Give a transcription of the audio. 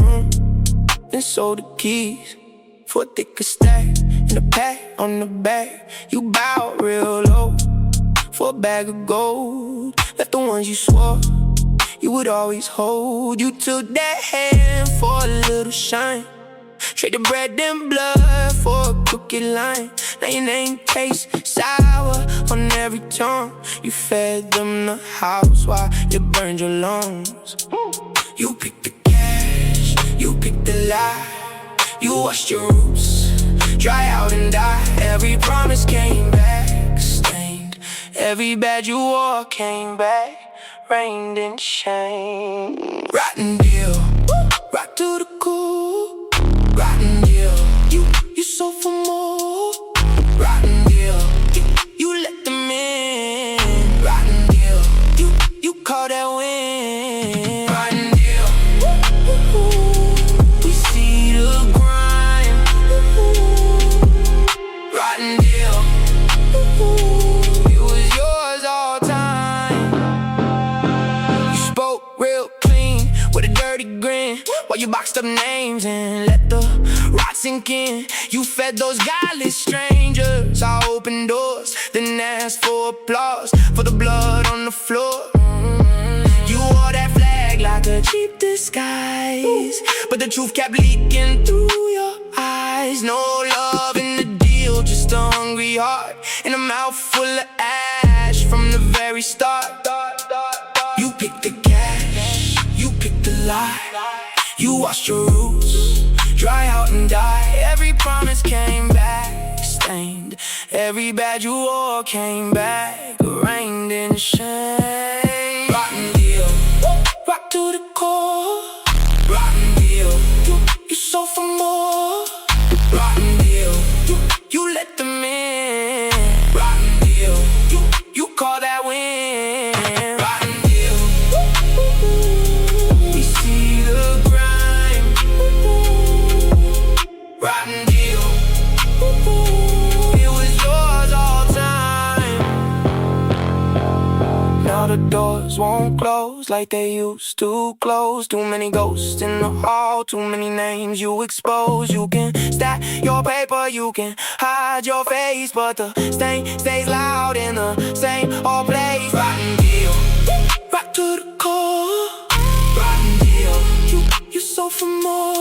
room, then sold the keys for a thicker stack and a pat on the back. You bowed real low for a bag of gold. Left the ones you swore you would always hold. You took that hand for a little shine, traded bread and blood for a crooked line. Now your name tastes sour on every tongue. You fed them the house while you burned your lungs. You picked the cash, you picked the lie. You washed your roots, dry out and die. Every promise came back stained. Every badge you wore came back rained in shame. Rotten deal, right to the cool. Rotten deal, you sold for more. Rotten deal, you let them in. Rotten deal, you call that win. Rotten deal, we see the grind. Rotten deal, it was yours all time. You spoke real clean with a dirty grin while you boxed up names and let the rot sink in. You fed those godless strangers. I opened doors, then asked for applause for the blood on the floor. You wore that flag like a cheap disguise, but the truth kept leaking through your eyes. No love in the deal, just a hungry heart and a mouth full of ash from the very start. You picked the cash, you picked the lie. You washed your roots, dry out and die. Every promise came back stained. Every badge you wore came back rained in shame. Rotten deal, rock to the core. Rotten deal, you sold for more. Rotten deal, you let them in. Rotten deal, you call that win. Rotten deal, we see the grind. Rotten deal, it was yours all time. Now the doors won't close like they used to close. Too many ghosts in the hall, too many names you expose. You can stack your paper, you can hide your face, but the stain stays loud in the same old place. Rotten deal, rock to the core. Rotten deal, you sold for more.